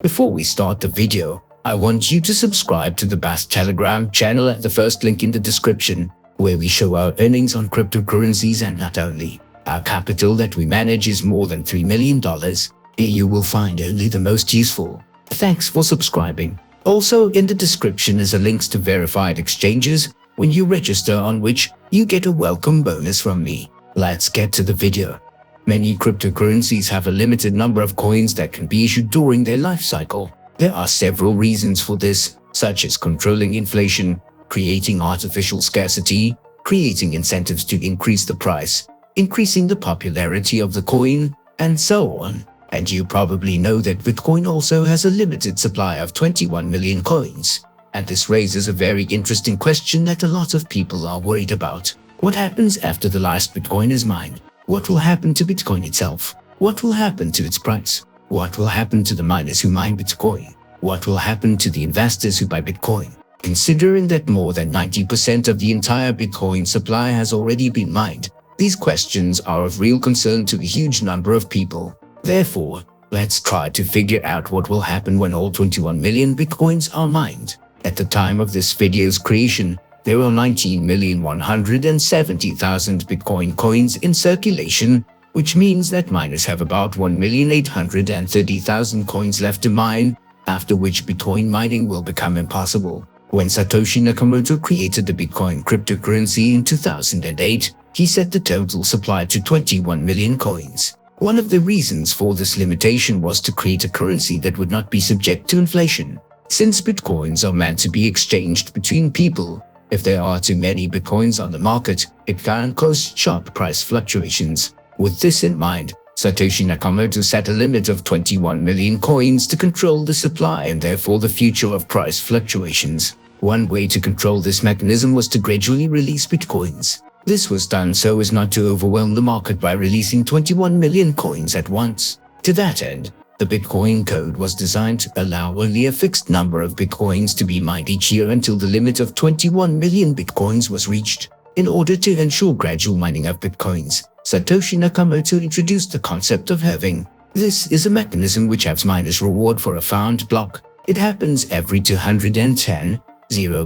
Before we start the video, I want you to subscribe to the Bass Telegram channel at the first link in the description, where we show our earnings on cryptocurrencies. And not only, our capital that we manage is more than $3 million. Here you will find only the most useful. Thanks for subscribing. Also in the description is a links to verified exchanges when you register, on which you get a welcome bonus from me. Let's get to the video. Many cryptocurrencies have a limited number of coins that can be issued during their life cycle. There are several reasons for this, such as controlling inflation, creating artificial scarcity, creating incentives to increase the price, increasing the popularity of the coin, and so on. And you probably know that Bitcoin also has a limited supply of 21 million coins. And this raises a very interesting question that a lot of people are worried about. What happens after the last Bitcoin is mined? What will happen to Bitcoin itself? What will happen to its price? What will happen to the miners who mine Bitcoin? What will happen to the investors who buy Bitcoin? Considering that more than 90% of the entire Bitcoin supply has already been mined, these questions are of real concern to a huge number of people. Therefore, let's try to figure out what will happen when all 21 million Bitcoins are mined. At the time of this video's creation, there were 19,170,000 Bitcoin coins in circulation, which means that miners have about 1,830,000 coins left to mine, after which Bitcoin mining will become impossible. When Satoshi Nakamoto created the Bitcoin cryptocurrency in 2008, he set the total supply to 21 million coins. One of the reasons for this limitation was to create a currency that would not be subject to inflation. Since Bitcoins are meant to be exchanged between people, if there are too many Bitcoins on the market, it can cause sharp price fluctuations. With this in mind, Satoshi Nakamoto set a limit of 21 million coins to control the supply and therefore the future of price fluctuations. One way to control this mechanism was to gradually release Bitcoins. This was done so as not to overwhelm the market by releasing 21 million coins at once. To that end, the Bitcoin code was designed to allow only a fixed number of Bitcoins to be mined each year until the limit of 21 million Bitcoins was reached. In order to ensure gradual mining of Bitcoins, Satoshi Nakamoto introduced the concept of halving. This is a mechanism which has miners reward for a found block. It happens every 210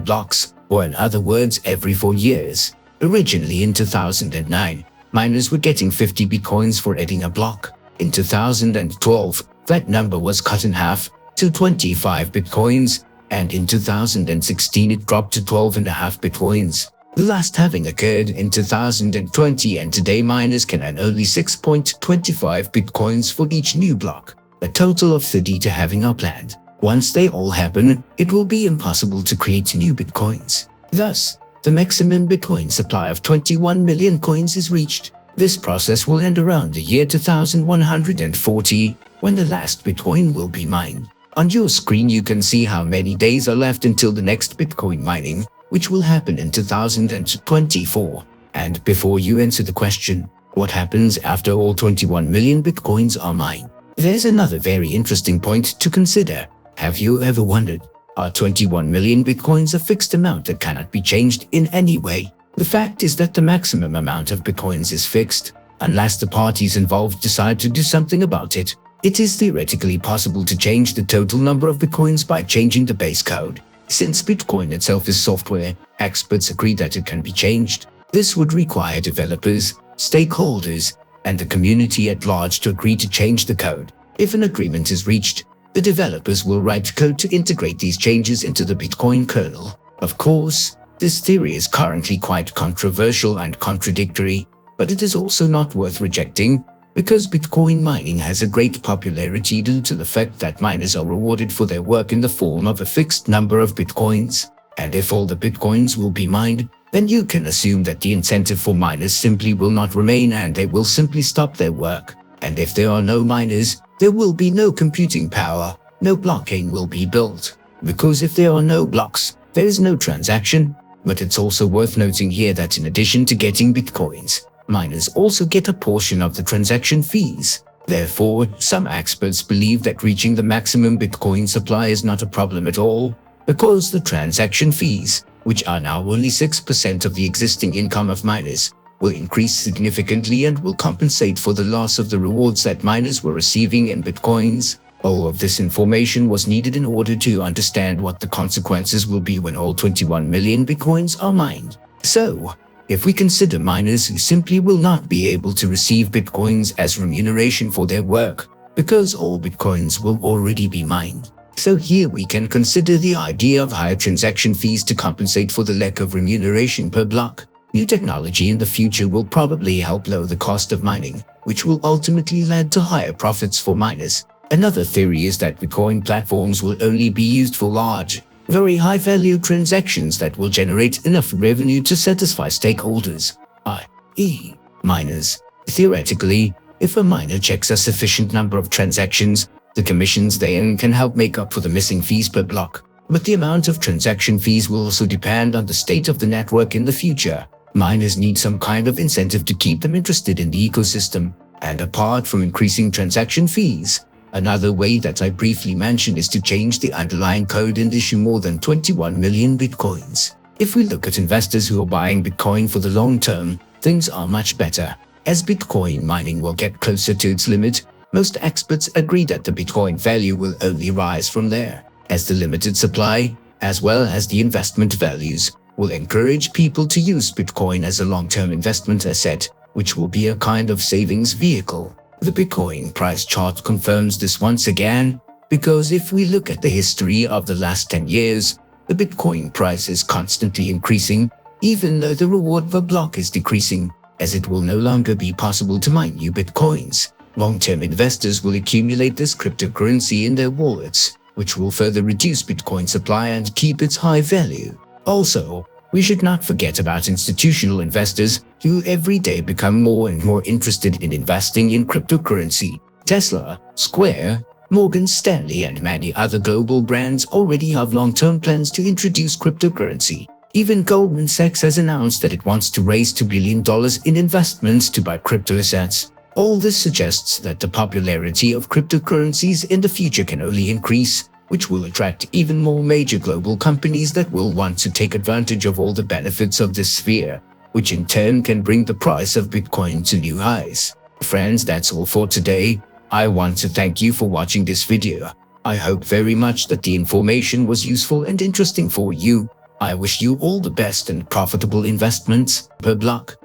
blocks, or in other words, every 4 years. Originally in 2009, miners were getting 50 Bitcoins for adding a block. In 2012, that number was cut in half to 25 Bitcoins, and in 2016 it dropped to 12.5 Bitcoins. The last halving occurred in 2020, and today miners can earn only 6.25 Bitcoins for each new block. A total of 30 to halving are planned. Once they all happen, it will be impossible to create new Bitcoins. Thus, the maximum Bitcoin supply of 21 million coins is reached. This process will end around the year 2140, when the last Bitcoin will be mined. On your screen you can see how many days are left until the next Bitcoin mining, which will happen in 2024. And before you answer the question, what happens after all 21 million Bitcoins are mined? There's another very interesting point to consider. Have you ever wondered, are 21 million Bitcoins a fixed amount that cannot be changed in any way? The fact is that the maximum amount of Bitcoins is fixed, unless the parties involved decide to do something about it. It is theoretically possible to change the total number of Bitcoins by changing the base code. Since Bitcoin itself is software, experts agree that it can be changed. This would require developers, stakeholders, and the community at large to agree to change the code. If an agreement is reached, the developers will write code to integrate these changes into the Bitcoin kernel. Of course, this theory is currently quite controversial and contradictory, but it is also not worth rejecting, because Bitcoin mining has a great popularity due to the fact that miners are rewarded for their work in the form of a fixed number of Bitcoins. And if all the Bitcoins will be mined, then you can assume that the incentive for miners simply will not remain and they will simply stop their work. And if there are no miners, there will be no computing power, no blockchain will be built. Because if there are no blocks, there is no transaction. But it's also worth noting here that in addition to getting Bitcoins, miners also get a portion of the transaction fees. Therefore, some experts believe that reaching the maximum Bitcoin supply is not a problem at all, because the transaction fees, which are now only 6% of the existing income of miners, will increase significantly and will compensate for the loss of the rewards that miners were receiving in Bitcoins. All of this information was needed in order to understand what the consequences will be when all 21 million bitcoins are mined. So, if we consider miners who simply will not be able to receive bitcoins as remuneration for their work, because all bitcoins will already be mined. So here we can consider the idea of higher transaction fees to compensate for the lack of remuneration per block. New technology in the future will probably help lower the cost of mining, which will ultimately lead to higher profits for miners. Another theory is that Bitcoin platforms will only be used for large, very high-value transactions that will generate enough revenue to satisfy stakeholders, i.e., miners. Theoretically, if a miner checks a sufficient number of transactions, the commissions they earn can help make up for the missing fees per block. But the amount of transaction fees will also depend on the state of the network in the future. Miners need some kind of incentive to keep them interested in the ecosystem. And apart from increasing transaction fees, another way that I briefly mentioned is to change the underlying code and issue more than 21 million bitcoins. If we look at investors who are buying Bitcoin for the long term, things are much better. As Bitcoin mining will get closer to its limit, most experts agree that the Bitcoin value will only rise from there, as the limited supply, as well as the investment values, will encourage people to use Bitcoin as a long-term investment asset, which will be a kind of savings vehicle. The Bitcoin price chart confirms this once again, because if we look at the history of the last 10 years, the Bitcoin price is constantly increasing, even though the reward per block is decreasing, as it will no longer be possible to mine new Bitcoins. Long-term investors will accumulate this cryptocurrency in their wallets, which will further reduce Bitcoin supply and keep its high value. Also, we should not forget about institutional investors who every day become more and more interested in investing in cryptocurrency. Tesla, Square, Morgan Stanley, and many other global brands already have long-term plans to introduce cryptocurrency. Even Goldman Sachs has announced that it wants to raise $2 billion in investments to buy crypto assets. All this suggests that the popularity of cryptocurrencies in the future can only increase, which will attract even more major global companies that will want to take advantage of all the benefits of this sphere, which in turn can bring the price of Bitcoin to new highs. Friends, that's all for today. I want to thank you for watching this video. I hope very much that the information was useful and interesting for you. I wish you all the best and profitable investments. Per block.